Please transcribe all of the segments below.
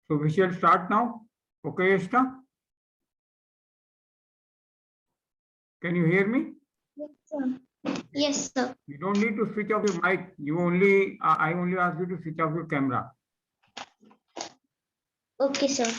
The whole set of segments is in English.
So we shall start now. Okay, Yashna? Can you hear me? Yes, sir. Yes, sir. You don't need to switch off your mic. You only, I only ask you to switch off your camera. Okay, sir.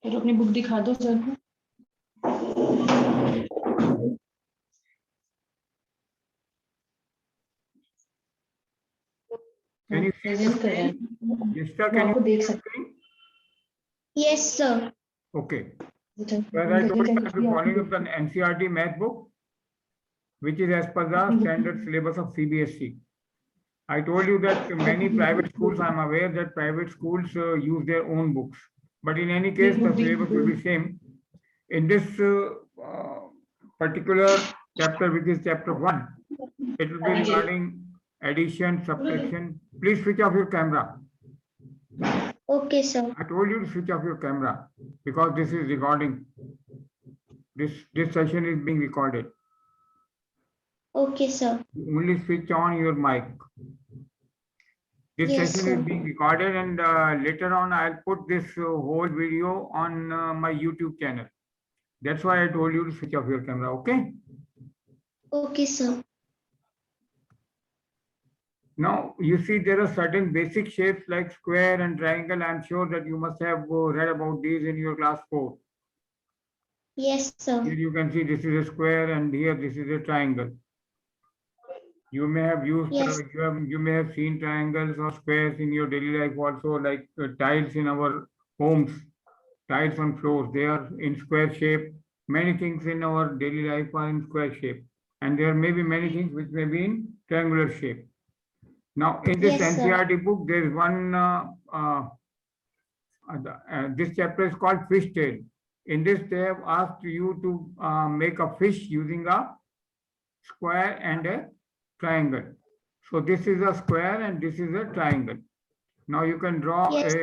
फिर अपनी book दिखा दो sir को। Can you see present कर रहे हैं, Yashna, वो can आपको you देख see the सकते screen? Yes, sir. Okay. हैं। So as I told you, I'm following up the NCERT math book, which is as per the standard syllabus of CBSE. I told you that many private schools, I'm aware that private schools use their own books. But in any case, the syllabus will be same. In this particular chapter, which is chapter 1, it will be regarding addition, subtraction. Please switch off your camera. Okay, sir. I told you to switch off your camera because this is recording. This session is being recorded. Okay, sir. Only switch on your mic. This Yes, session sir. is being recorded, and later on I'll put this whole video on my YouTube channel. That's why I told you to switch off your camera, okay? Okay, sir. Now, you see there are certain basic shapes like square and triangle. I'm sure that you must have read about these in your class 4. Yes, sir. Here you can see this is a square and here this is a triangle. You may have used, Yes. you may have seen triangles or squares in your daily life also, like tiles in our homes, tiles on floors. They are in square shape. Many things in our daily life are in square shape. And there may be many things which may be in triangular shape. Now, in this Yes, sir. NCERT book, there is one, this chapter is called fish tail. In this, they have asked you to make a fish using a square and a triangle. So this is a square and this is a triangle. Now you can draw Yes.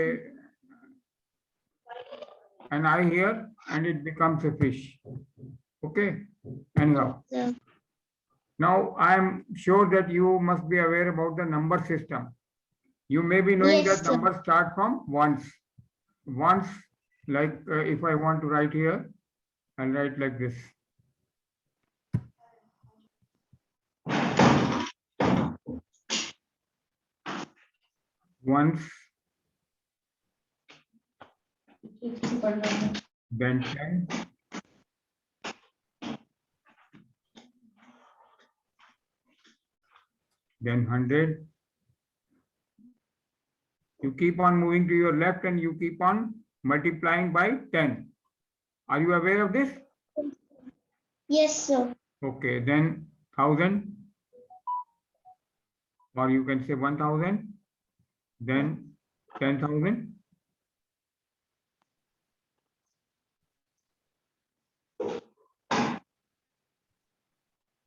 an eye here and it becomes a fish. Okay, anyhow. Sir. Now I am sure that you must be aware about the number system. You may be knowing Yes, that sir. numbers start from ones. Ones, like if I want to write here, I'll write like this. Ones, then 10, then 100. You keep on moving to your left and you keep on multiplying by 10. Are you aware of this? Yes, sir. Okay, then 1000, or you can say 1000, then 10,000.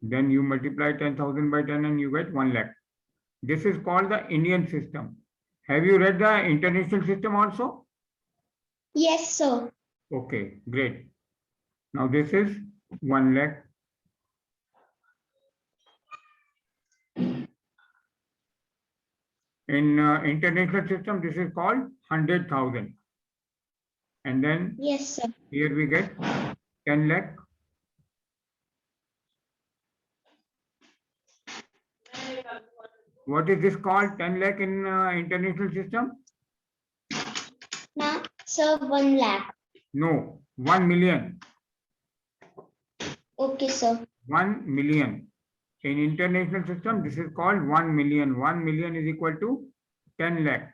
Then you multiply 10,000 by 10 and you get 1 lakh. This is called the Indian system. Have you read the international system also? Yes, sir. Okay, great. Now this is 1 lakh. In international system, this is called 100,000. And then Yes, sir. here we get 10 lakh. What is this called? 10 lakh in international system? Now, sir, 1 lakh. No, 1 million. Okay, sir. 1 million. In international system, this is called 1 million. 1 million is equal to 10 lakh.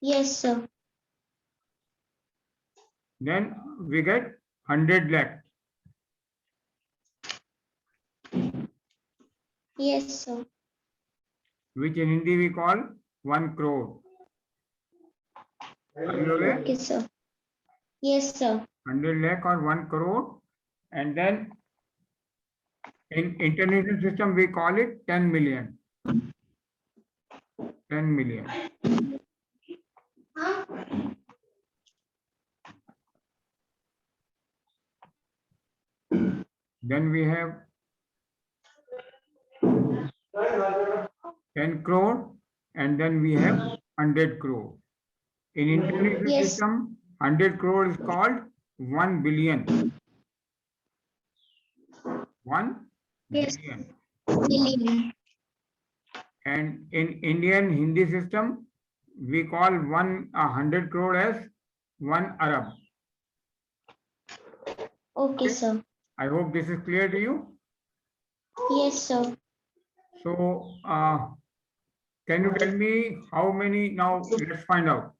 Yes, sir. Then we get 100 lakh. Yes, sir. which in Hindi we call 1 crore. Are you aware? Okay, sir. Yes, sir. 100 lakh or 1 crore. And then in international system, we call it 10 million. 10 million. Then we have 10 crore, and then we have 100 crore. In international Yes. system, 100 crore is called 1 billion. 1 Yes. billion. Billion. And in Indian Hindi system, we call 100 crore as 1 Arab. Okay, sir. I hope this is clear to you. Yes, sir. So, can you tell me how many now? Let's find out.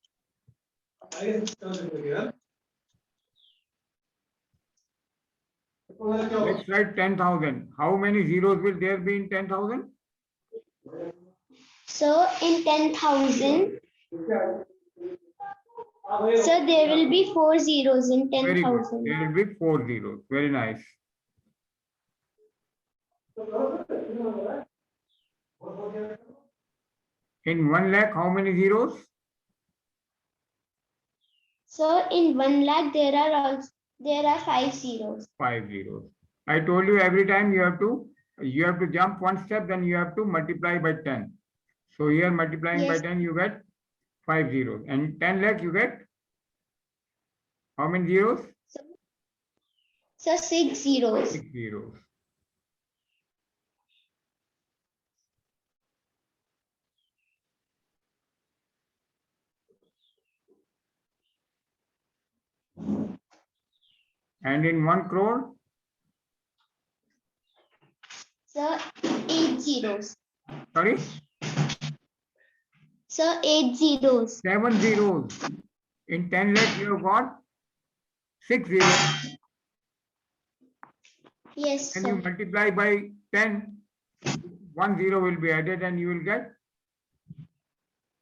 Let's write 10,000. How many zeros will there be in 10,000? So in 10,000, so there will be 4 zeros in Very good. 10,000. There will be 4 zeros. Very nice. In 1 lakh, how many zeros? So in 1 lakh, there are 5 zeros. 5 zeros. I told you every time you have to jump one step, then you have to multiply by 10. So here multiplying by Yes. 10, you get 5 zeros. And 10 lakh, you get how many zeros? So 6 zeros. 6 zeros. And in 1 crore, So 8 zeros. sorry, So 8 zeros. 7 zeros. In 10 lakh, you have got 6 zeros. Yes, And you sir. multiply by 10, 1 zero will be added and you will get,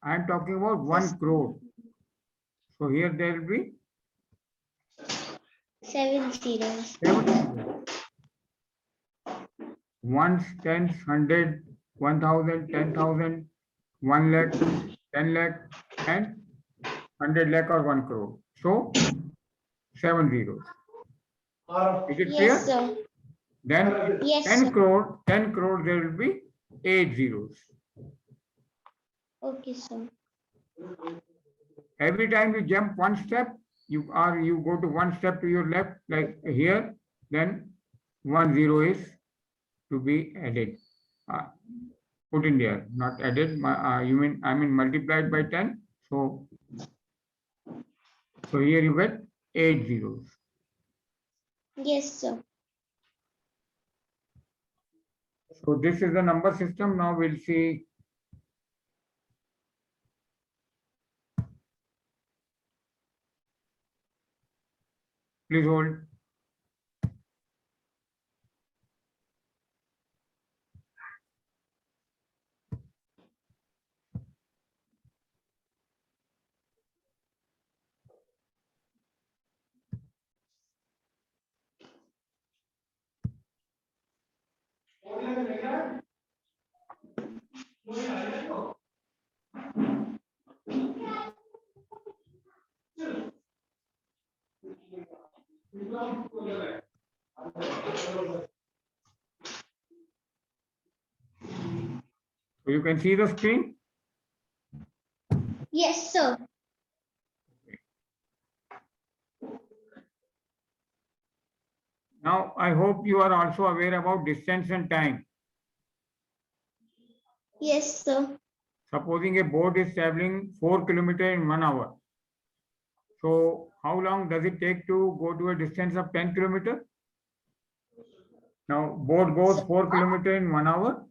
I am talking about 1 crore. So here there will be 7 zeros. 7 zeros. Ones, tens, 100, 1,000, 10,000, 1 lakh, 10 lakh, and 100 lakh or 1 crore. So 7 zeros. Is it clear? Yes, sir. Then Yes, 10 sir. crore, there will be 8 zeros. Okay, sir. Every time you jump one step, you go to one step to your left, like here, then 1 zero is to be added. Put in there, not added. I mean multiplied by 10. So here you get 8 zeros. Yes, sir. So this is the number system. Now we'll see. Please hold. So you can see the screen. Yes, sir. Now I hope you are also aware about distance and time. Yes, sir. Supposing a boat is traveling 4 kilometers in 1 hour. So how long does it take to go to a distance of 10 kilometers? Now boat goes 4 kilometers in 1 hour.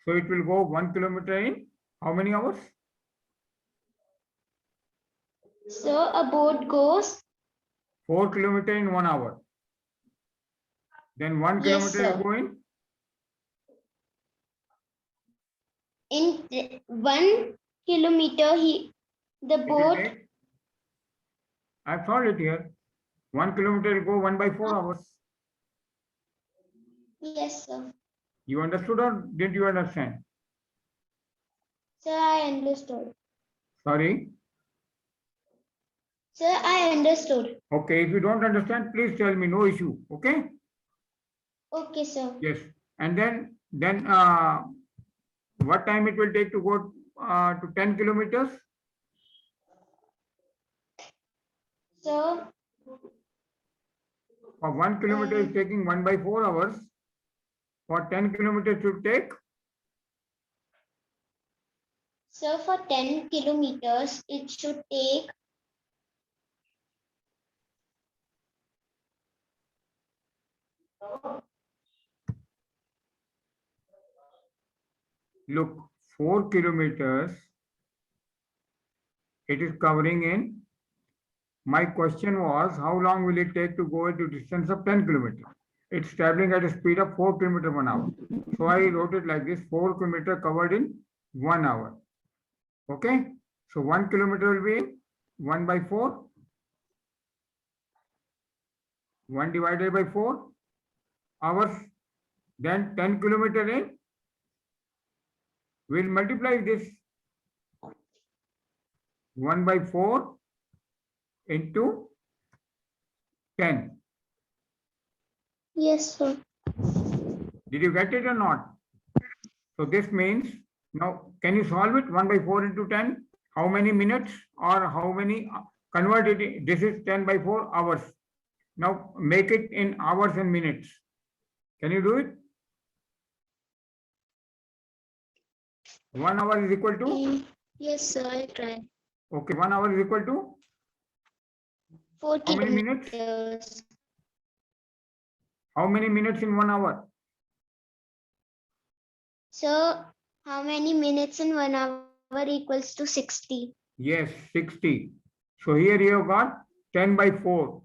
So it will go 1 kilometer in how many hours? So a boat goes. 4 kilometers in 1 hour. Then 1 Yes, kilometer sir. is going in 1 kilometer, the It will boat, take- I've solved it here. 1 kilometer will go 1 by 4 hours. yes, sir. You understood or didn't you understand? Sir, I understood. Sorry. Sir, I understood. Okay, if you don't understand, please tell me, no issue. Okay. Okay, sir. Yes. And then what time it will take to go to 10 kilometers? So, For 1 kilometer is taking 1 by 4 hours. For 10 kilometers should take, sir, for 10 kilometers, it should take look, 4 kilometers. It is covering in. My question was, how long will it take to go at a distance of 10 kilometers? It's traveling at a speed of 4 kilometers per hour. So I wrote it like this, 4 kilometers covered in 1 hour. Okay. So 1 kilometer will be 1 by 4. 1 divided by 4 hours. Then 10 kilometers in. We'll multiply this 1 by 4 into 10. yes, sir. Did you get it or not? So this means, now can you solve it? 1 by 4 into 10? How many minutes or how many, convert it, this is 10 by 4 hours. Now make it in hours and minutes. Can you do it? 1 hour is equal to, Yes, sir, I'll try. okay, 1 hour is equal to 4 how many minutes? kilometers. How many minutes in 1 hour? So, how many minutes in 1 hour equals to 60? Yes, 60. So here you have got 10 by 4.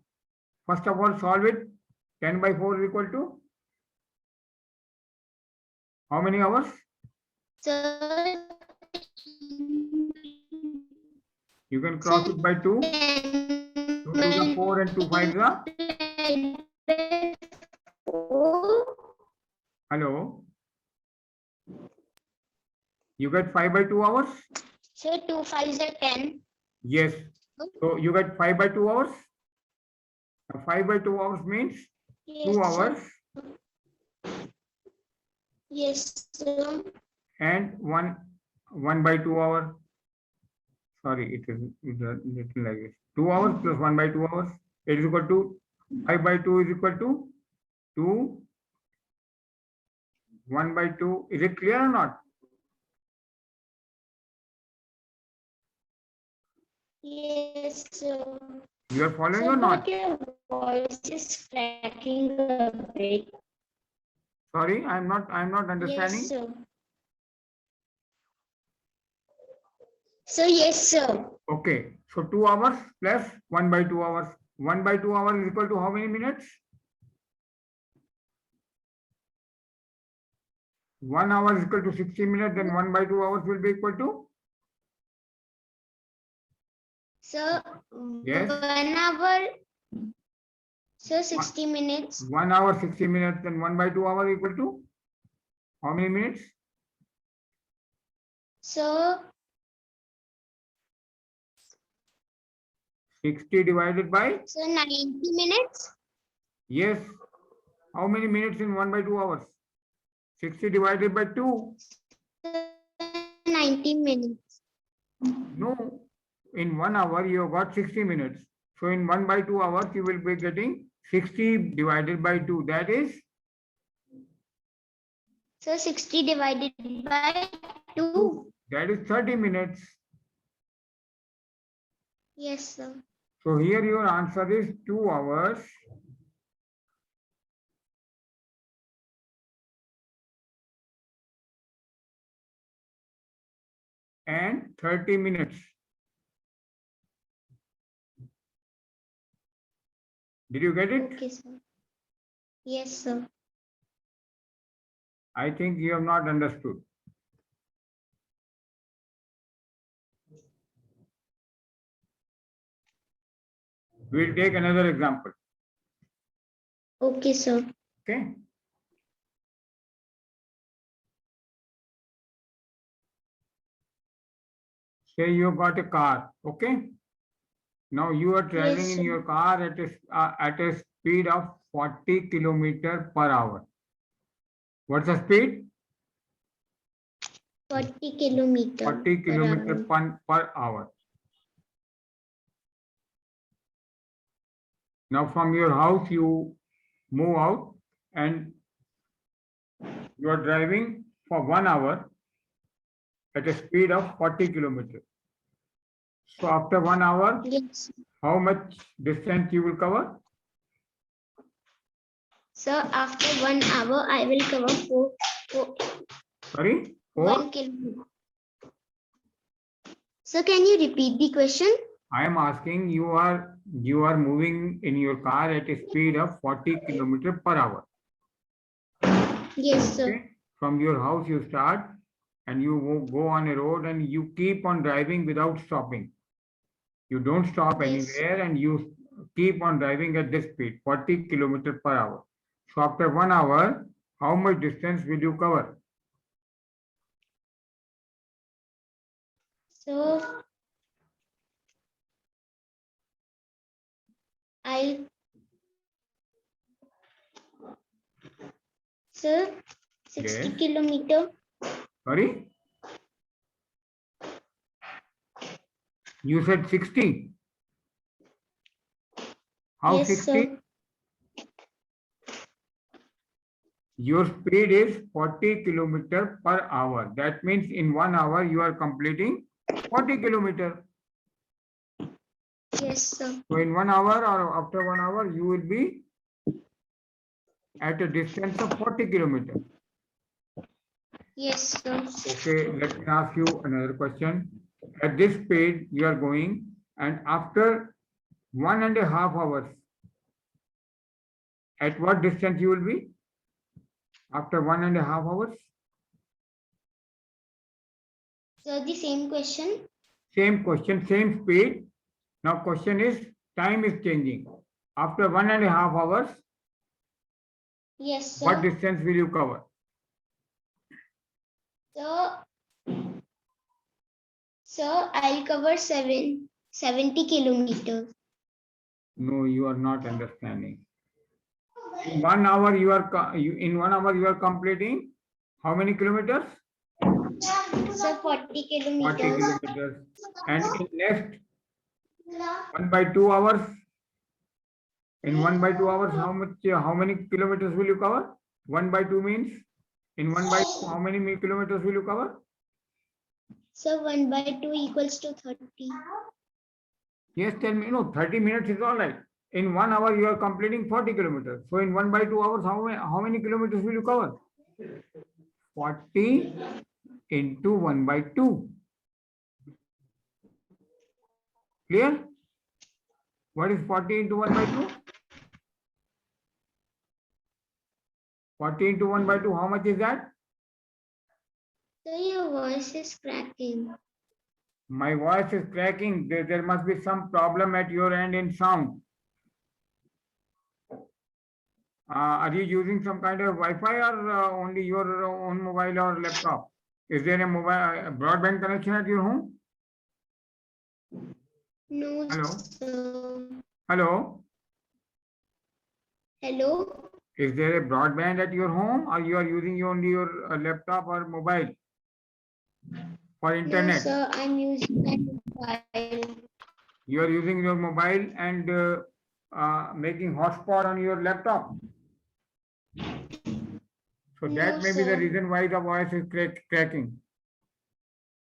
First of all, solve it. 10 by 4 is equal to how many hours? So, You can cross it by 2. 2 to the 4 and 2 5 the. Hello. You get 5 by 2 hours? So 2 5s are 10. Yes. So you get 5 by 2 hours? 5 by 2 hours means Yes, 2 sir. hours Yes, sir. and 1 by 2 hour. Sorry, it is a little like this. 2 hours plus 1 by 2 hours. It is equal to 5 by 2 is equal to 2. 1 by 2. Is it clear or not? Yes, sir. You are following So, or not? but your voice is cracking a bit. Sorry, I'm not understanding. Yes, sir. So, yes, sir. Okay, so 2 hours plus 1 by 2 hours. 1 by 2 hours is equal to how many minutes? 1 hour is equal to 60 minutes, then 1 by 2 hours will be equal to? So, Yes. 1 hour. So, 60 minutes. 1 hour 60 minutes, then 1 by 2 hours equal to how many minutes? So, 60 divided by? so 90 minutes. Yes. How many minutes in 1 by 2 hours? 60 divided by 2. 90 minutes. No. In 1 hour, you have got 60 minutes. So in 1 by 2 hours, you will be getting 60 divided by 2. That is? So 60 divided by 2. That is 30 minutes. Yes, sir. So here your answer is 2 hours. And 30 minutes. Did you get it? Okay, sir. Yes, sir. I think you have not understood. We'll take another example. Okay, sir. Okay. Say you got a car. Okay. Now you are traveling Yes, in sir. your car at a speed of 40 kilometer per hour. What's the speed? 40 kilometer 40 per kilometer hour. per hour. Now from your house you move out and you are driving for 1 hour at a speed of 40 kilometers. So after 1 hour, Yes. how much distance you will cover? Sir, after 1 hour, I will cover Sorry, 1 kilometer. Sir, can you repeat the question? I am asking you are moving in your car at a speed of 40 kilometers per hour. Yes, sir. Okay? From your house you start and you go on a road and you keep on driving without stopping. You don't stop Yes. anywhere and you keep on driving at this speed, 40 kilometers per hour. So after 1 hour, how much distance will you cover? So, I'll. Sir, 60 Yes. kilometer. Sorry? You said 60. How Yes, 60? sir. Your speed is 40 kilometer per hour. That means in 1 hour you are completing 40 kilometer. Yes, sir. So in 1 hour or after 1 hour you will be at a distance of 40 kilometers. Yes, sir. Okay, let me ask you another question. At this speed you are going and after 1.5 hours, at what distance you will be? After 1.5 hours? So, the same question. Same question, same speed. Now question is, time is changing. After 1.5 hours, Yes, what sir. distance will you cover? So, I'll cover 70 kilometers. No, you are not understanding. In 1 hour in 1 hour you are completing how many kilometers? So, 40 40 kilometers. kilometers. And in next 1/2 hours, in 1/2 hours, how many kilometers will you cover? 1/2 means in 1/2 how many kilometers will you cover? So, 1/2 equals to 30. Yes, tell me. No, 30 minutes is all right. In 1 hour, you are completing 40 kilometers. So in 1/2 hours, how many kilometers will you cover? 40 into 1/2. Clear? What is 40 into 1/2? 40 into 1/2, how much is that? So, your voice is cracking. My voice is cracking. There must be some problem at your end in sound. Are you using some kind of Wi-Fi or only your own mobile or laptop? Is there a mobile broadband connection at your home? No, Hello? sir. Hello? Hello? Is there a broadband at your home or you are using only your laptop or mobile for No, internet? sir. I'm using my mobile. You are using your mobile and making hotspot on your laptop. So No, that may be the sir. reason why the voice is cracking.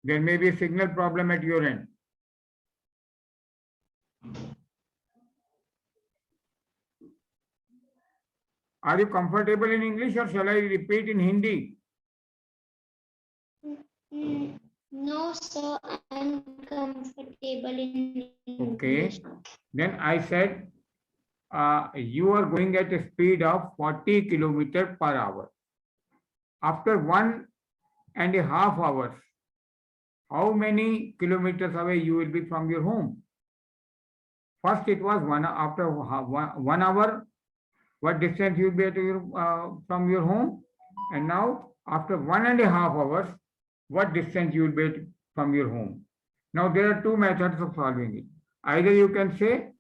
There may be a signal problem at your end. Are you comfortable in English or shall I repeat in Hindi? No, sir. I'm comfortable in Okay. English. Then I said you are going at a speed of 40 kilometers per hour. After 1.5 hours, how many kilometers away you will be from your home? First it was after 1 hour, what distance you will be at your, from your home, and now after 1.5 hours, what distance you will be from your home. Now there are two methods of solving it. Either you can say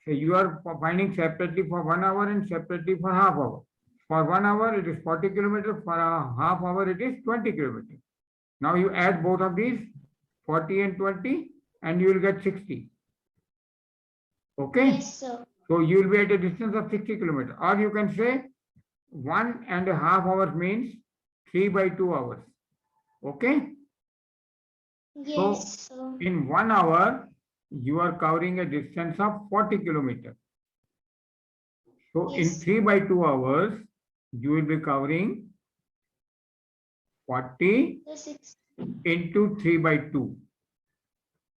you are finding separately for 1 hour and separately for half hour. For 1 hour it is 40 kilometers, for a half hour it is 20 kilometers. Now you add both of these, 40 and 20, and you will get 60. Okay? Yes, sir. So you will be at a distance of 60 kilometers. Or you can say 1.5 hours means 3/2 hours. Okay? Yes, sir. In 1 hour, you are covering a distance of 40 kilometers. So in Yes. 3/2 hours, you will be covering 40 So 6. into 3/2.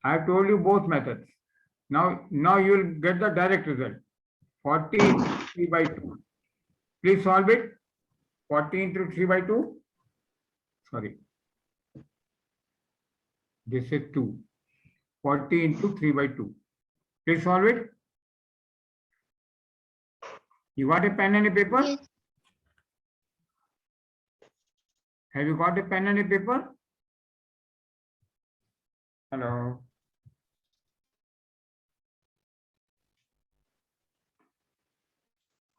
I have told you both methods. Now you will get the direct result. 40 into 3/2. Please solve it. 40 into 3/2. Sorry. This is 2. 40 into 3/2. Please solve it. You got a pen and a paper? Yes. Have you got a pen and a paper? Hello.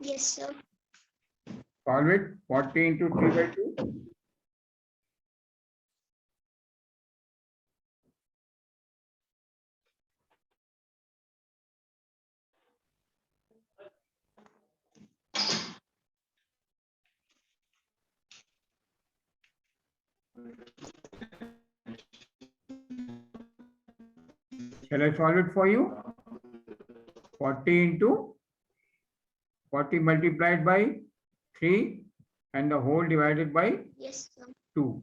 Yes, sir. Solve it. 40 into 3/2. Shall I solve it for you? 40 into 40 multiplied by 3 and the whole divided by Yes, sir. 2.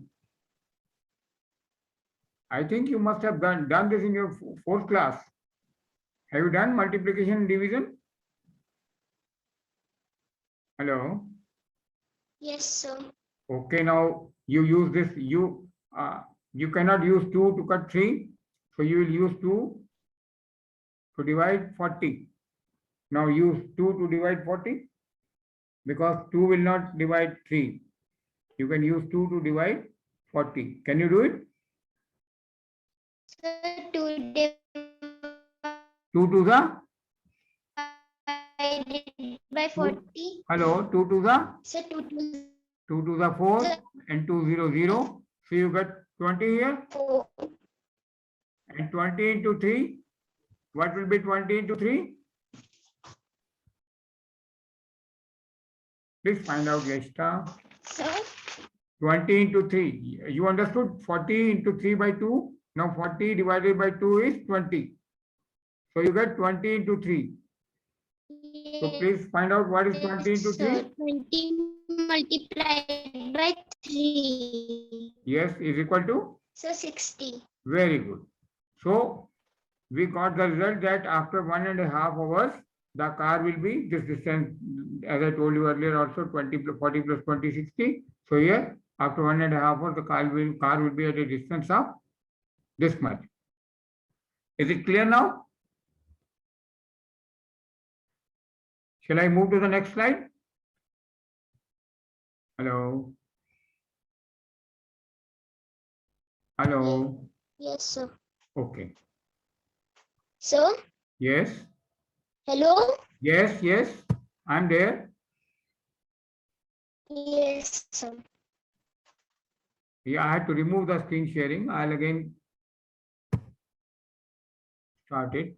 I think you must have done this in your fourth class. Have you done multiplication and division? Hello. Yes, sir. Okay, now you use this. You cannot use 2 to cut 3. So you will use 2 to divide 40. Now use 2 to divide 40 because 2 will not divide 3. You can use 2 to divide 40. Can you do it? Sir, 2 2 to the? divided by 40. Hello, 2 to the? Sir, 2 to the 4 and 2 0 0. So you get 20 here 4. and 20 into 3. What will be 20 into 3? Please find out, Yashita. Sir, 20 into 3. You understood? 40 into 3/2. Now 40 divided by 2 is 20. So you get 20 into 3. So please find out what is 20 into 3. sir, 20 multiplied by 3. Yes, is equal to? So 60. Very good. So we got the result that after 1.5 hours, the car will be this distance, as I told you earlier, also 20 plus 40 plus 20, 60. So here, after 1.5 hours, the car will be at a distance of this much. Is it clear now? Shall I move to the next slide? Hello. Hello. Yes, sir. Okay. Sir, Yes. hello? Yes. I'm there. Yes, sir. Yeah, I had to remove the screen sharing. I'll again start it.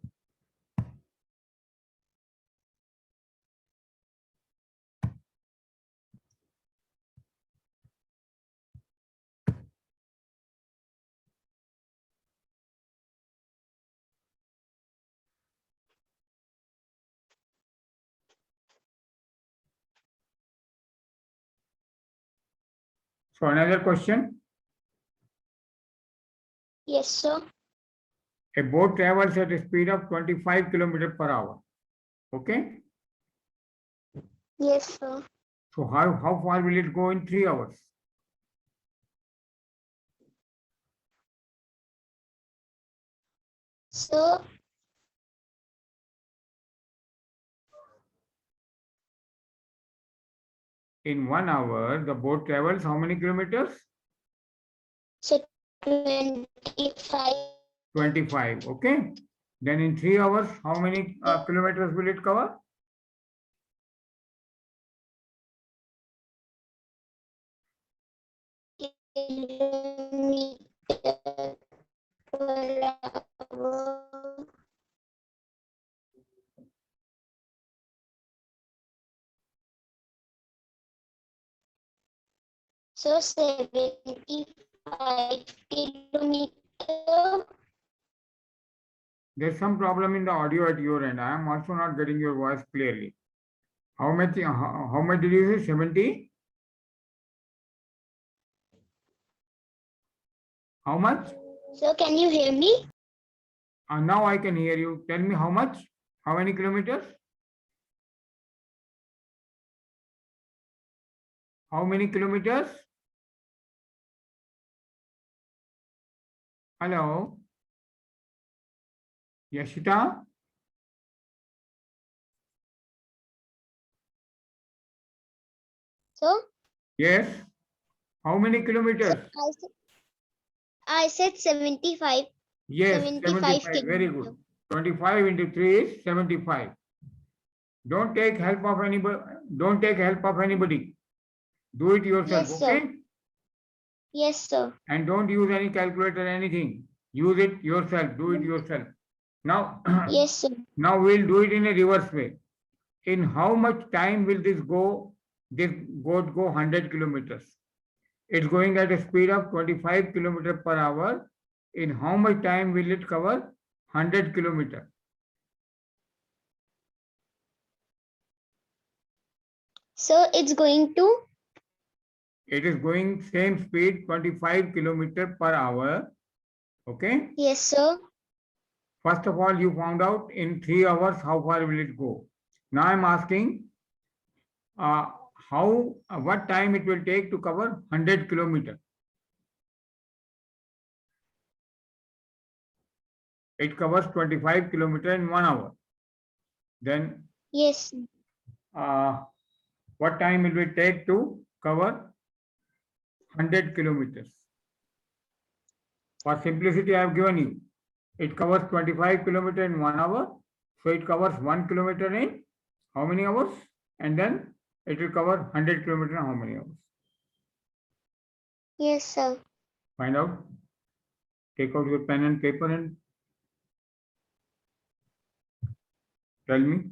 So another question. Yes, sir. A boat travels at a speed of 25 km per hour. Okay. Yes, sir. So how far will it go in 3 hours? So in 1 hour, the boat travels how many kilometers? So 25. 25. Okay. Then in 3 hours, how many kilometers will it cover? Kilometer per hour. So 75 kilometer. There's some problem in the audio at your end. I am also not getting your voice clearly. How much did you say? 70? How much? So can you hear me? Now I can hear you. Tell me how much? How many kilometers? How many kilometers? Hello? Yashita? So Yes. How many kilometers? I said 75. Yes, 75 Very good. 25 into 3 is 75. Don't take help of anybody. Don't take help of anybody. Do it yourself, Yes, okay? sir. Yes, sir. And don't use any calculator, anything. Use it yourself. Do it yourself. Now, Yes, sir. now we'll do it in a reverse way. In how much time will this go? This boat go 100 kilometers. It's going at a speed of 25 kilometers per hour. In how much time will it cover 100 kilometers? So it's going to. It is going same speed, 25 kilometers per hour. Okay. Yes, sir. First of all, you found out in 3 hours how far will it go. Now I'm asking what time it will take to cover 100 kilometers. It covers 25 kilometers in 1 hour. Then Yes. what time will it take to cover 100 kilometers? For simplicity, I have given you. It covers 25 kilometers in 1 hour. So it covers 1 kilometer in how many hours? And then it will cover 100 kilometers in how many hours? Yes, sir. Find out. Take out your pen and paper and tell me.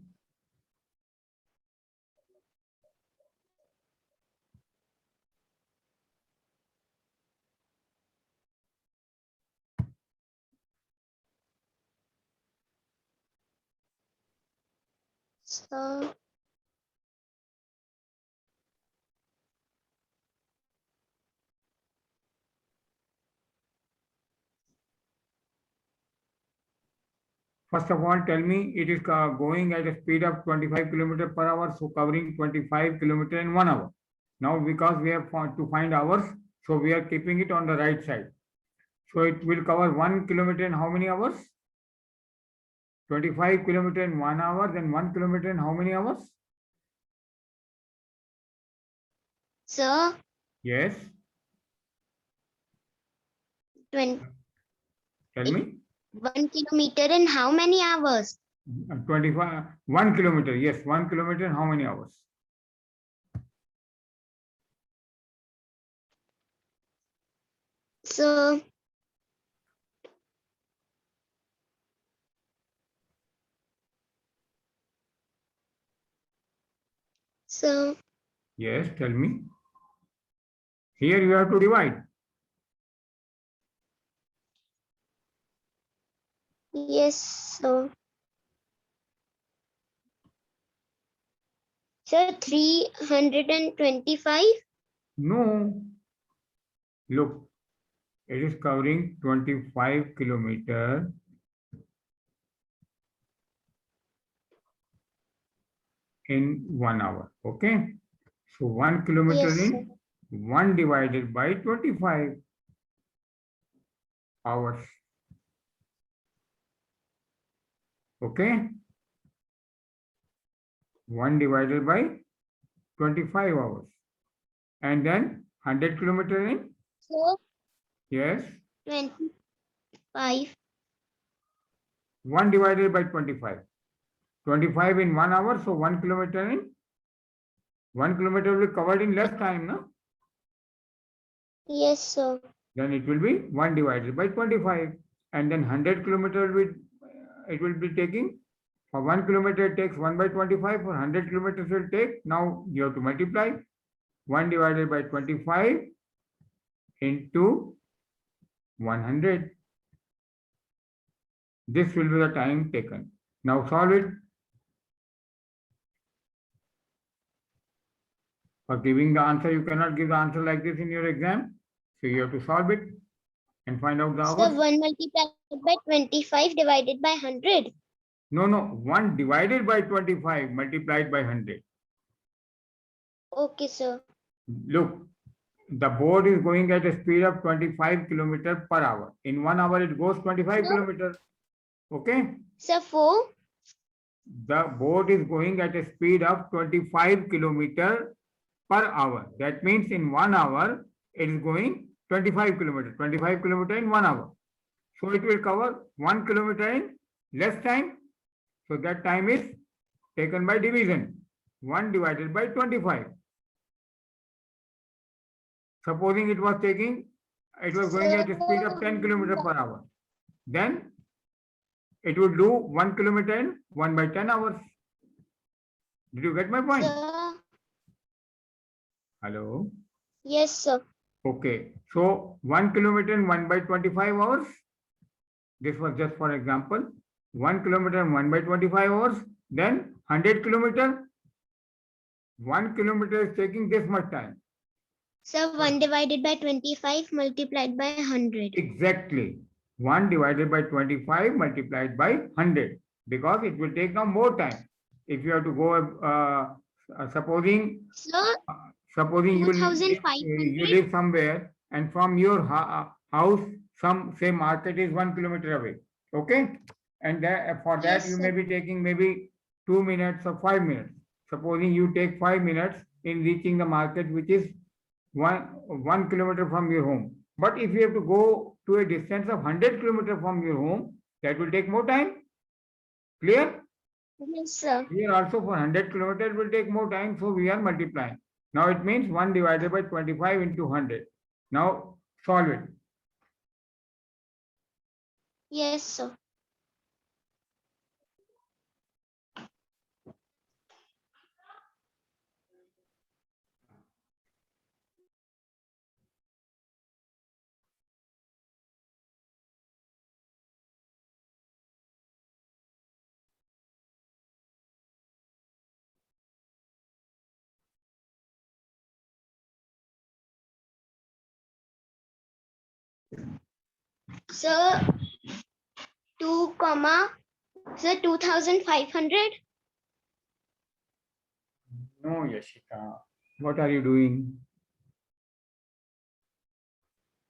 So First of all, tell me it is going at a speed of 25 kilometers per hour, so covering 25 kilometers in 1 hour. Now, because we have to find hours, so we are keeping it on the right side. So it will cover 1 kilometer in how many hours? 25 kilometers in 1 hour, then 1 kilometer in how many hours? Sir, Yes. 20, Tell me. 1 kilometer in how many hours? 25, 1 kilometer. Yes, 1 kilometer in how many hours? So Yes, tell me. Here you have to divide. yes, so 325. No. Look, it is covering 25 kilometers in 1 hour. Okay. So 1 kilometer Yes, sir. in 1 divided by 25 hours. Okay. 1 divided by 25 hours. and then 100 kilometer in, So yes, 25. 1 divided by 25. 25 in 1 hour, so 1 kilometer in, 1 kilometer will be covered in less time, no? Yes, sir. Then it will be 1 divided by 25, and then 100 kilometer will be, it will be taking, for 1 kilometer it takes 1 by 25, for 100 kilometers will take, now you have to multiply 1 divided by 25 into 100. This will be the time taken. Now solve it. For giving the answer, you cannot give the answer like this in your exam. So you have to solve it and find out the So hours. 1 multiplied by 25 divided by 100. No, 1 divided by 25 multiplied by 100. Okay, sir. Look, the boat is going at a speed of 25 kilometers per hour. In 1 hour, it goes 25 No. kilometers. Okay? So 4. The boat is going at a speed of 25 kilometers per hour. That means in 1 hour, it is going 25 kilometers. 25 kilometers in 1 hour. So it will cover 1 kilometer in less time. So that time is taken by division. 1 divided by 25. Supposing it was going at a speed of 10 kilometers per hour. Then it would do 1 kilometer in 1 by 10 hours. Did you get my point? Sir. Hello? Yes, sir. Okay. So 1 kilometer in 1 by 25 hours. This was just for example. 1 kilometer in 1 by 25 hours. Then 100 kilometer. 1 kilometer is taking this much time. So 1 divided by 25 multiplied by 100. Exactly. 1 divided by 25 multiplied by 100. Because it will take now more time. If you have to go, supposing So you 2500. live somewhere and from your house, some say market is 1 kilometer away. Okay. And for that Yes, you sir. may be taking maybe 2 minutes or 5 minutes. Supposing you take 5 minutes in reaching the market, which is 1 kilometer from your home. But if you have to go to a distance of 100 kilometers from your home, that will take more time. Clear? Yes, sir. Here also for 100 kilometers will take more time, so we are multiplying. Now it means 1 divided by 25 into 100. Now solve it. Yes, sir. So 2 comma, so 2500. No, Yashika. What are you doing?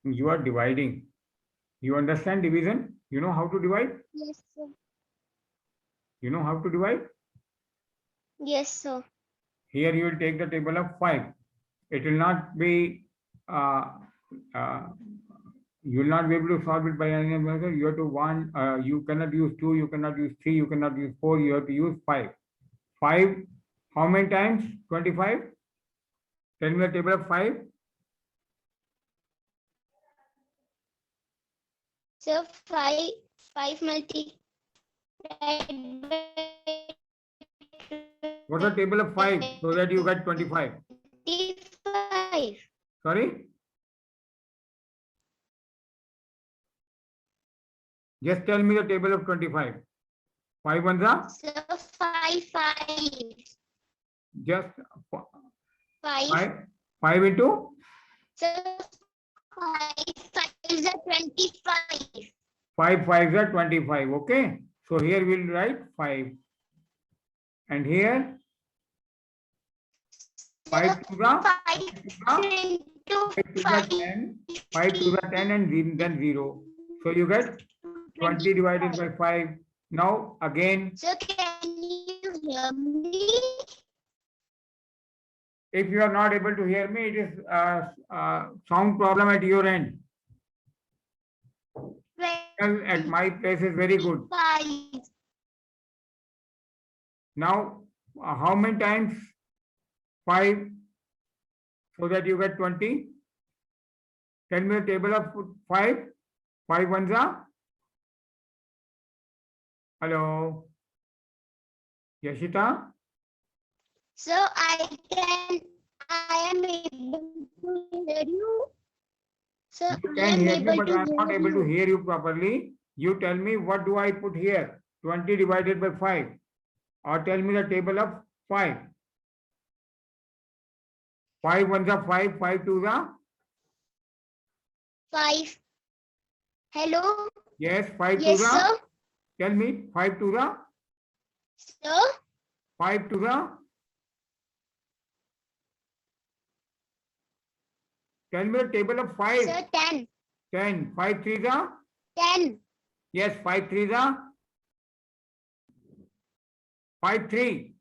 You are dividing. You understand division? You know how to divide? Yes, sir. You know how to divide? Yes, sir. Here you will take the table of 5. It will not be, you will not be able to solve it by any method. You have to you cannot use 2, you cannot use 3, you cannot use 4, you have to use 5. 5, how many times? 25? Tell me the table of 5. So 5 multiplied by What's the table of 5 so that you get 25? 25. Sorry? Just tell me the table of 25. 5 ones are? So 5 Just 5. 5 into? So 5 is a 25. 5 5s are 25. Okay. So here we'll write 5. And here 5 to the 5 into 5. 10. 5 to the 10 and then 0. So you get 20 divided by 5. Now again. So can you hear me? If you are not able to hear me, it is sound problem at your end. Well, at my place is very good. 25. Now, how many times 5 so that you get 20? Tell me the table of 5. 5 ones are? Hello? Yashita? So I am able to hear you. So You I can am hear me, able but to I am not hear able to you. hear you properly. You tell me what do I put here? 20 divided by 5. Or tell me the table of 5. 5 ones are 5, 5 twos are? 5. Hello. Yes, 5 Yes, twos sir. are? Tell me, 5 twos are? Sir. 5 twos are? Tell me the table of 5. Sir, 10. 10. 5 threes are? 10. Yes, 5 threes are? 5 3.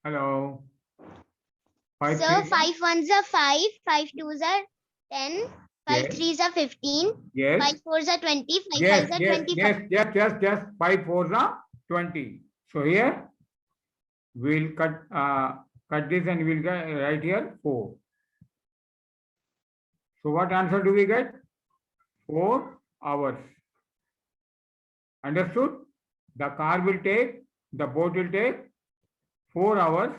Hello. 5 Sir, threes are? 5 ones are 5. 5 twos are 10. 5 Yes. threes are 15. Yes. 5 fours are 20. 5 Yes, fives are yes, 25. yes. 5 fours are 20. So here we'll cut this and we'll get right here 4. So what answer do we get? 4 hours. Understood? The car will take, the boat will take 4 hours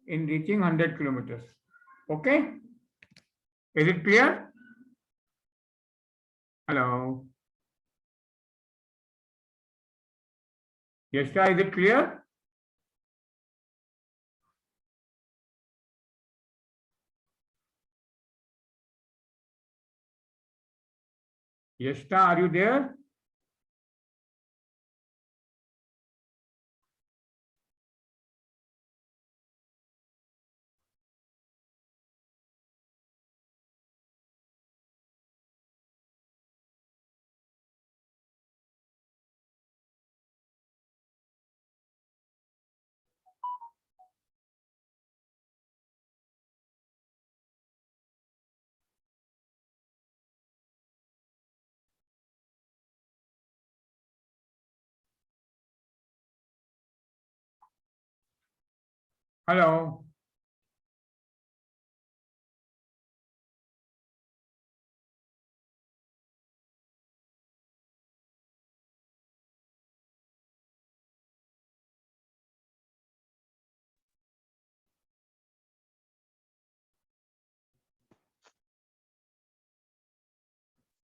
in reaching 100 kilometers. Okay? Is it clear? Hello. Yeshta, is it clear? Yeshta, are you there? Hello.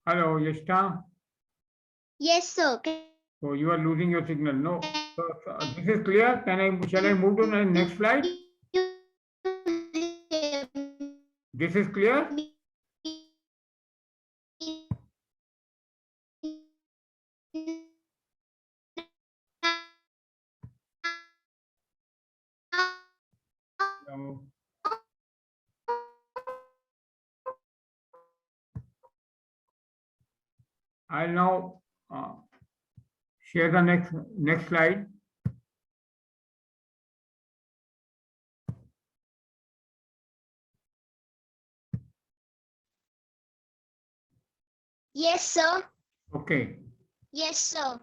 Hello, Yeshta. Yes, sir. So you are losing your signal. No. So this is clear. Shall I move to the next slide? This is clear. No. I'll now share the next slide. Yes, sir. Okay. Yes, sir.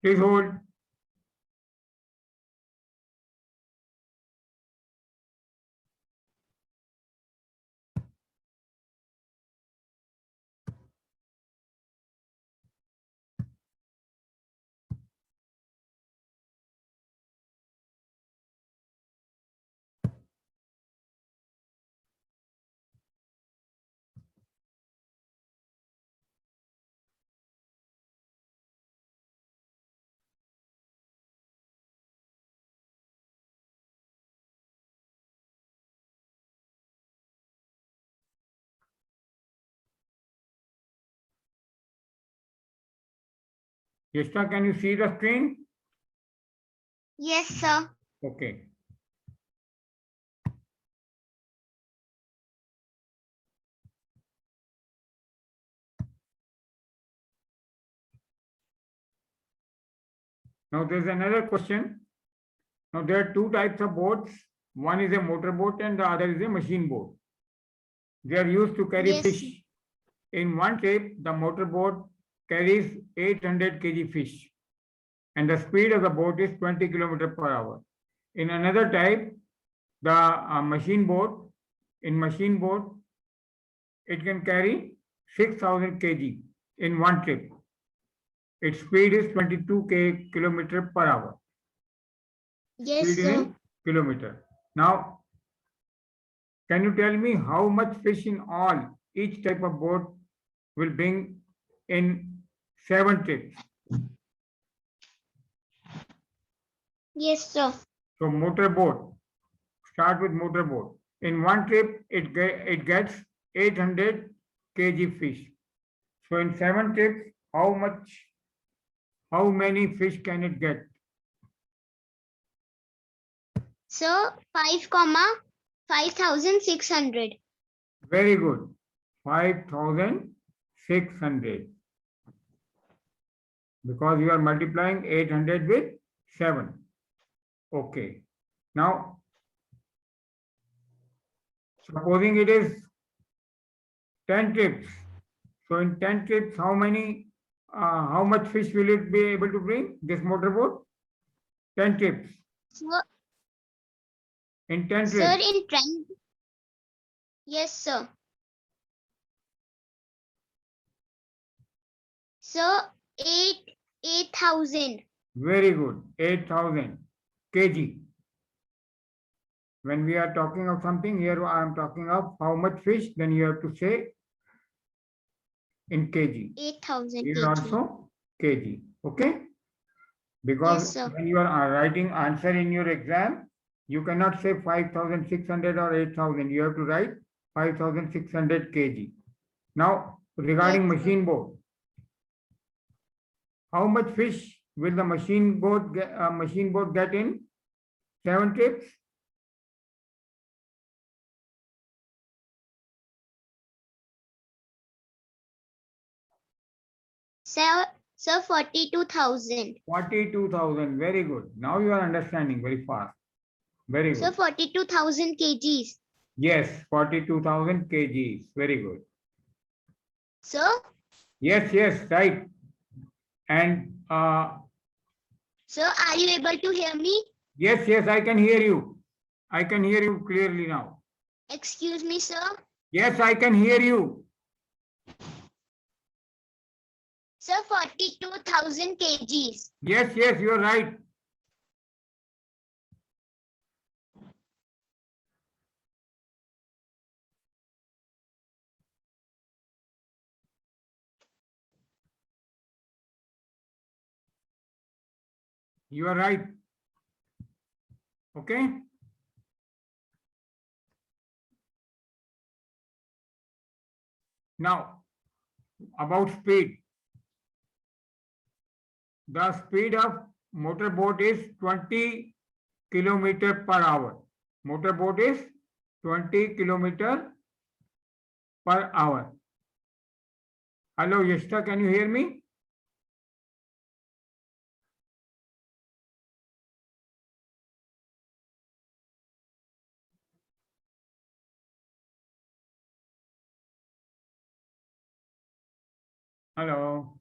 Please hold. Yeshta, can you see the screen? Yes, sir. Okay. Now there's another question. Now there are two types of boats. One is a motor boat and the other is a machine boat. They are used to carry Yes. fish. In one trip, the motor boat carries 800 kg fish and the speed of the boat is 20 km per hour. In another type, the machine boat, it can carry 6,000 kg in one trip. Its speed is 22 km per hour. Yes, Speed sir. in kilometer. Now, can you tell me how much fish in all each type of boat will bring in 7 trips? Yes, sir. So motor boat, start with motor boat. In one trip, it gets 800 kg fish. So in 7 trips, how many fish can it get? So 5,600. Very good. 5,600. Because you are multiplying 800 with 7. Okay. Now, supposing it is 10 trips. So in 10 trips, how much fish will it be able to bring, this motorboat? 10 trips. So, In 10 sir, trips. in trend. Yes, sir. So 8,000. Very good. 8,000 kg. When we are talking of something, here I am talking of how much fish, then you have to say in kg. 8,000 Here kg. also kg. Okay? Yes, Because sir. when you are writing answer in your exam, you cannot say 5,600 or 8,000. You have to write 5,600 kg. Now, regarding Yes, sir. machine boat, how much fish will the machine boat get in 7 trips? So 42,000. 42,000. Very good. Now you are understanding very fast. Very So good. 42,000 kgs. Yes, 42,000 kgs. Very good. So, Yes, right. And sir, are you able to hear me? yes, I can hear you. I can hear you clearly now. Excuse me, sir. Yes, I can hear you. So 42,000 kgs. Yes, you are right. You are right. Okay. Now, about speed. The speed of motorboat is 20 kilometer per hour. Motorboat is 20 kilometer per hour. Hello, Yeshta, can you hear me? Hello.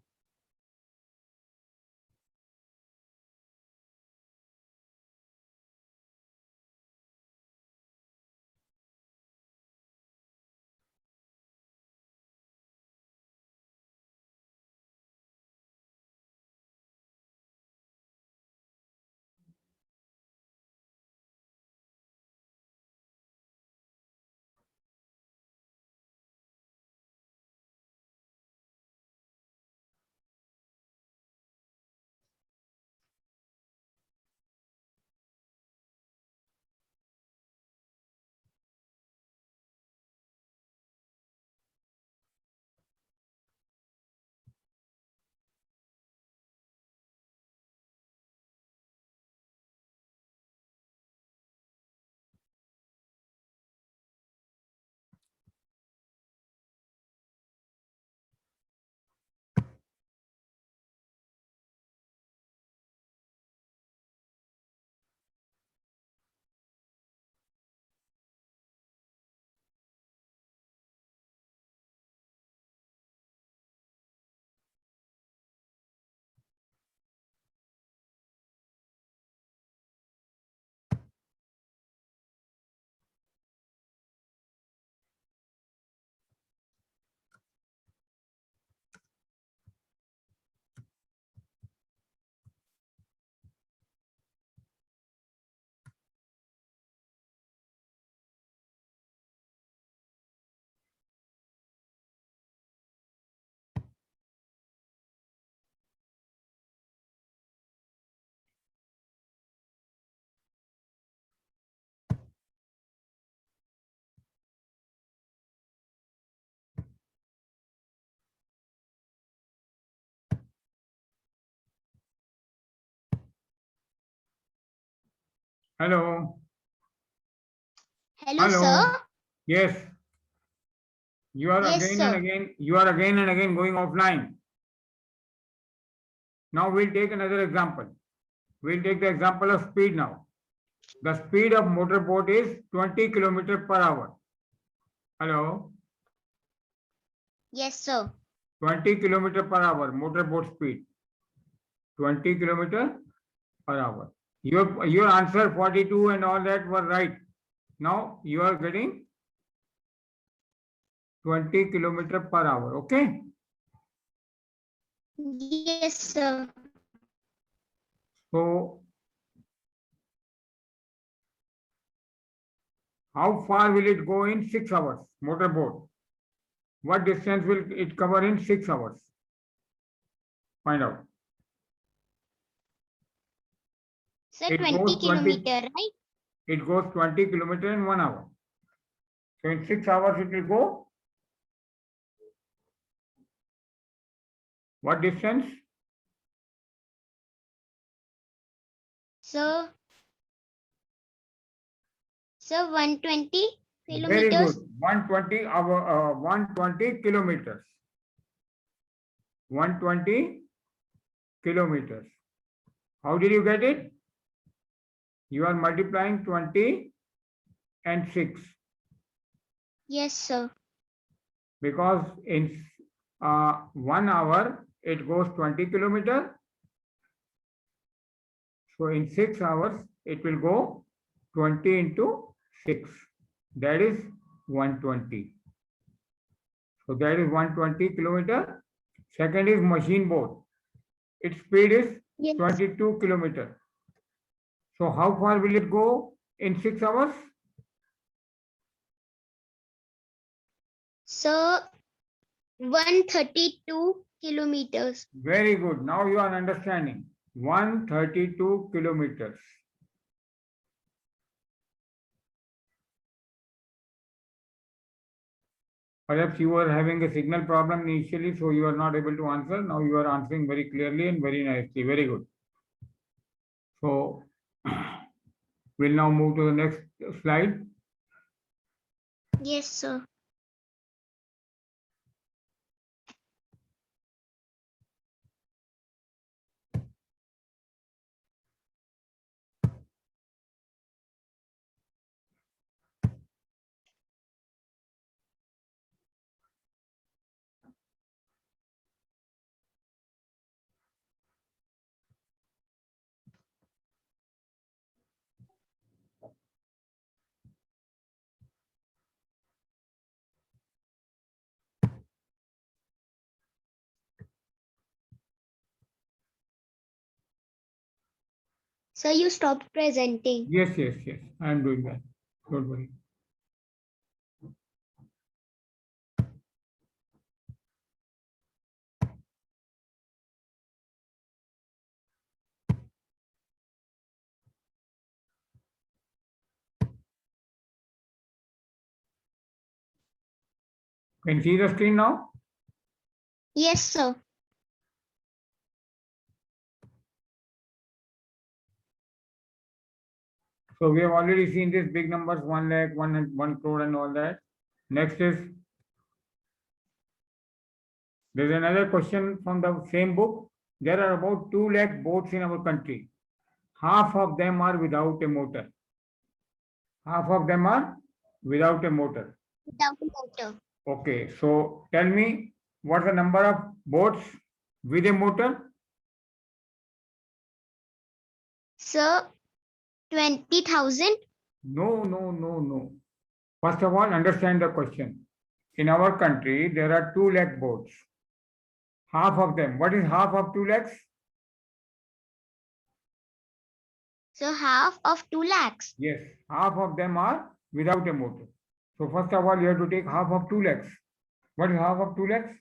Hello. Hello, Hello. sir. Yes. You are Yes, again sir. and again. You are again and again going offline. Now we'll take another example. We'll take the example of speed now. The speed of motorboat is 20 kilometers per hour. Hello. Yes, sir. 20 kilometers per hour motorboat speed. 20 kilometers per hour. Your answer 42 and all that were right. Now you are getting 20 kilometers per hour. Okay. Yes, sir. So how far will it go in 6 hours? Motorboat. What distance will it cover in 6 hours? Find out. Sir, It 20 goes 20. kilometer, right? It goes 20 kilometers in 1 hour. So in 6 hours it will go. What distance? Sir, 120 Very kilometers. good. 120 kilometers. 120 kilometers. How did you get it? You are multiplying 20 and 6 Yes, sir. because in 1 hour it goes 20 kilometers. So in 6 hours it will go 20 into 6. That is 120. So that is 120 kilometer. Second is machine boat. Its speed is Yes. 22 kilometers. So how far will it go in 6 hours? Sir, 132 kilometers. Very good. Now you are understanding. 132 kilometers. Perhaps you were having a signal problem initially, so you are not able to answer. Now you are answering very clearly and very nicely. Very good. So we'll now move to the next slide. Yes, sir. Sir, you stopped presenting. Yes, yes, yes. I am doing that. Don't worry. Can you see the screen now? Yes, sir. So we have already seen this big numbers, 1 lakh, 1 crore and all that. Next is, there's another question from the same book. There are about 2 lakh boats in our country. Half of them are without a motor. Half of them are without a motor. Without a motor. Okay, so tell me what's the number of boats with a motor? Sir, 20,000. No, no, no, no. First of all, understand the question. In our country, there are 2 lakh boats. Half of them. What is half of 2 lakhs? So half of 2 lakhs. Yes, half of them are without a motor. So first of all, you have to take half of 2 lakhs. What is half of 2 lakhs?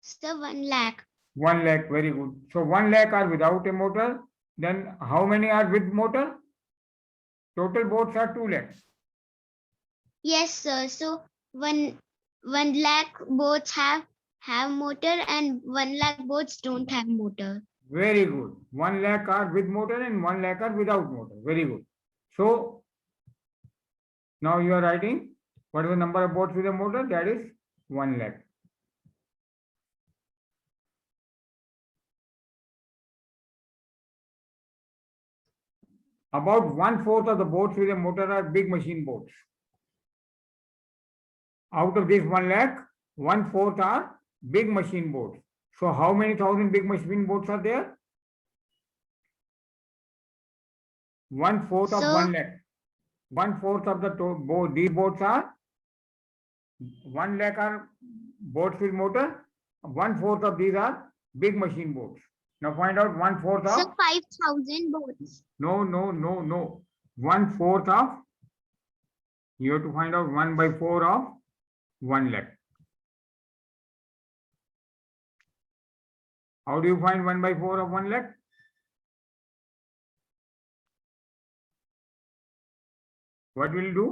Sir, 1 lakh. 1 lakh, very good. So 1 lakh are without a motor. Then how many are with motor? Total boats are 2 lakhs. Yes, sir. So 1 lakh boats have motor and 1 lakh boats don't have motor. Very good. 1 lakh are with motor and 1 lakh are without motor. Very good. So now you are writing what is the number of boats with a motor? That is 1 lakh. About 1/4 of the boats with a motor are big machine boats. Out of this 1 lakh, 1/4 are big machine boats. So how many thousand big machine boats are there? 1/4 of So- 1 lakh. 1/4 of the boat. These boats are 1 lakh are boats with motor. 1/4 of these are big machine boats. Now find out 1/4 So of 5,000 boats. no. 1/4 of you have to find out 1/4 of 1 lakh. How do you find 1/4 of 1 lakh? What will you do?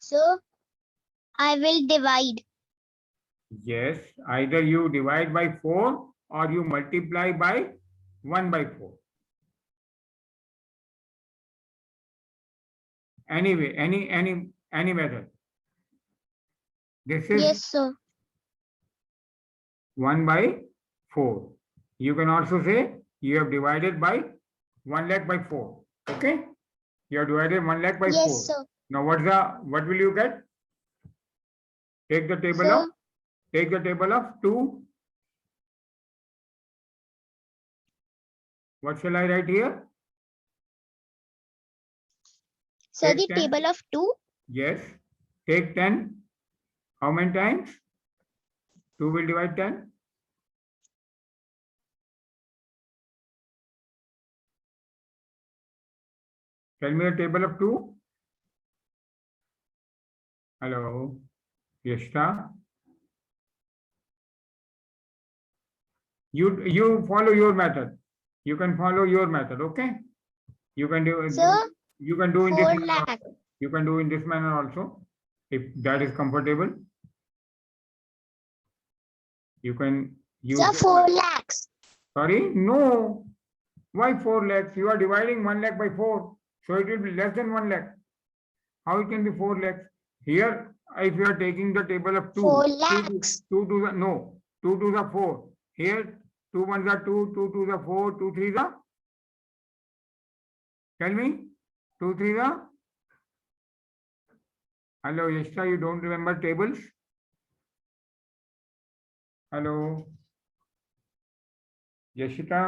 So I will divide. Yes, either you divide by 4 or you multiply by 1/4. Anyway, any method. This is Yes, sir. 1/4. You can also say you have divided by 1 lakh by 4. Okay? You have divided 1 lakh by 4. Yes, sir. Now what will you get? Take the table So of 2. What shall I write here? the Take 10. table of 2. Yes. Take 10. How many times? 2 will divide 10. Tell me the table of 2. Hello. Yeshta. You follow your method. You can follow your method, okay? You can do Sir, you can do in this 4 manner. lakh. You can do in this manner also, if that is comfortable. You can use. Sir, 4 lakhs. Sorry, no. Why 4 lakhs? You are dividing 1 lakh by 4, so it will be less than 1 lakh. How it can be 4 lakhs? Here, if you are taking the table of 2, 4 lakhs. 2 to the no, 2 to the 4. Here, 2 ones are 2, 2 to the 4, 2 3s are. Tell me, 2 3s are. Hello, Yeshta, you don't remember tables? Hello, Yeshita.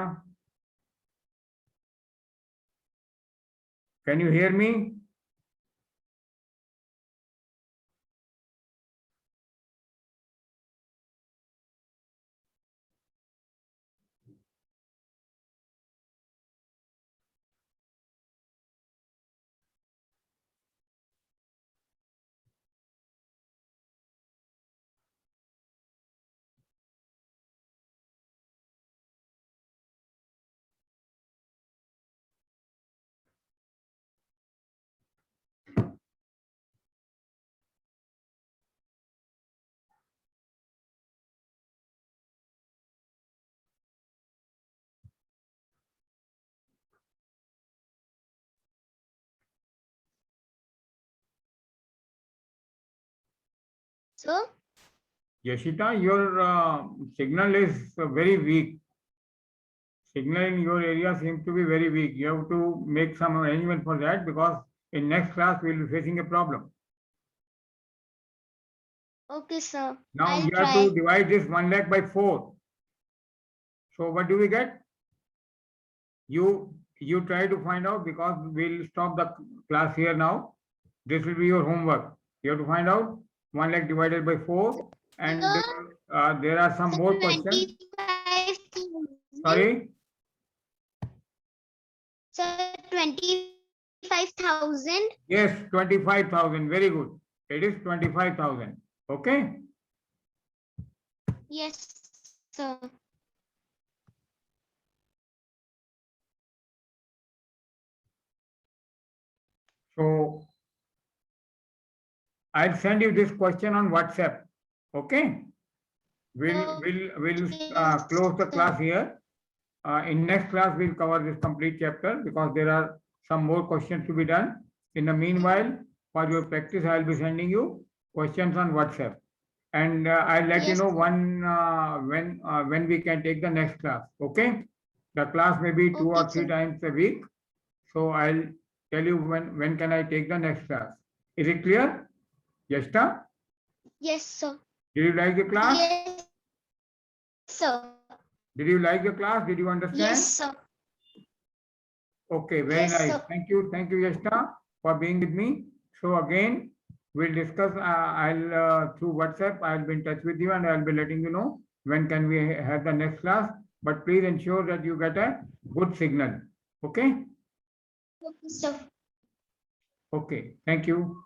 Can you hear me? So Yashita, your signal is very weak. Signal in your area seems to be very weak. You have to make some arrangement for that, because in next class we will be facing a problem. okay, sir. Now I'll you have try. to divide this 1 lakh by 4. So what do we get? You try to find out, because we'll stop the class here now. This will be your homework. You have to find out 1 lakh divided by 4, and there are some more questions. 25,000. Sorry. So 25,000. Yes, 25,000. Very good. It is 25,000. Okay. Yes, sir. So I'll send you this question on WhatsApp. Okay. We'll close the class here. In next class, we'll cover this complete chapter because there are some more questions to be done. In the meanwhile, for your practice, I'll be sending you questions on WhatsApp. And I'll let you Yes. know when we can take the next class. Okay? The class may be 2 or Okay, 3 sir. times a week. So I'll tell you when can I take the next class. Is it clear? Yashta, Yes, sir. did you like the class? Yes, sir. Did you like the class? Did you understand? Yes, sir. Okay, very Yes, nice. sir. Thank you, Yashta, for being with me. So again, we'll discuss. I'll through WhatsApp. I'll be in touch with you, and I'll be letting you know when can we have the next class. But please ensure that you get a good signal. Okay. Okay, sir. Okay. Thank you.